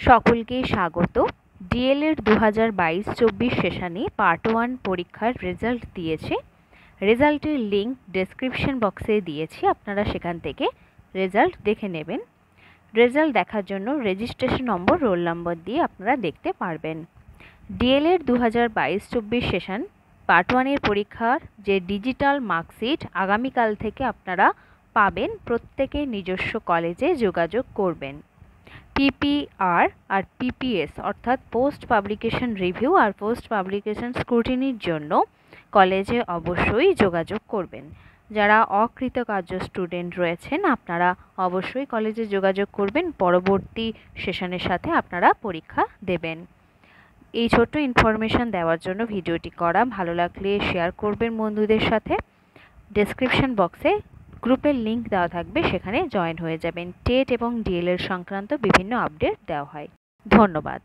সকলকে স্বাগত। ডিএলএড 2022-24 সেশনে পার্ট 1 পরীক্ষার রেজাল্ট দিয়েছে। রেজাল্টের লিঙ্ক ডেসক্রিপশন বক্সে দিয়েছি, আপনারা সেখান থেকে রেজাল্ট দেখে নেবেন। রেজাল্ট দেখার জন্য রেজিস্ট্রেশন নম্বর, রোল নম্বর দিয়ে আপনারা দেখতে পারবেন। ডিএলএড 2022-24 সেশন পার্ট 1-এর পরীক্ষার যে ডিজিটাল মার্কশিট আগামীকাল থেকে আপনারা পাবেন। প্রত্যেকে নিজস্ব কলেজে যোগাযোগ করবেন। পিপিআর আর পিপিএস অর্থাৎ পোস্ট পাবলিকেশন রিভিউ আর পোস্ট পাবলিকেশন স্ক্রুটিনির জন্য কলেজে অবশ্যই যোগাযোগ করবেন। যারা অকৃতকার্য স্টুডেন্ট রয়েছেন আপনারা অবশ্যই কলেজে যোগাযোগ করবেন। পরবর্তী সেশনের সাথে আপনারা পরীক্ষা দেবেন। এই ছোট্ট ইনফরমেশন দেওয়ার জন্য ভিডিওটি করা। ভালো লাগলে শেয়ার করবেন বন্ধুদের সাথে। ডেসক্রিপশন বক্সে গ্রুপের লিঙ্ক দেওয়া থাকবে, সেখানে জয়েন হয়ে যাবেন। টেট এবং ডিএলএড সংক্রান্ত বিভিন্ন আপডেট দেওয়া হয়। ধন্যবাদ।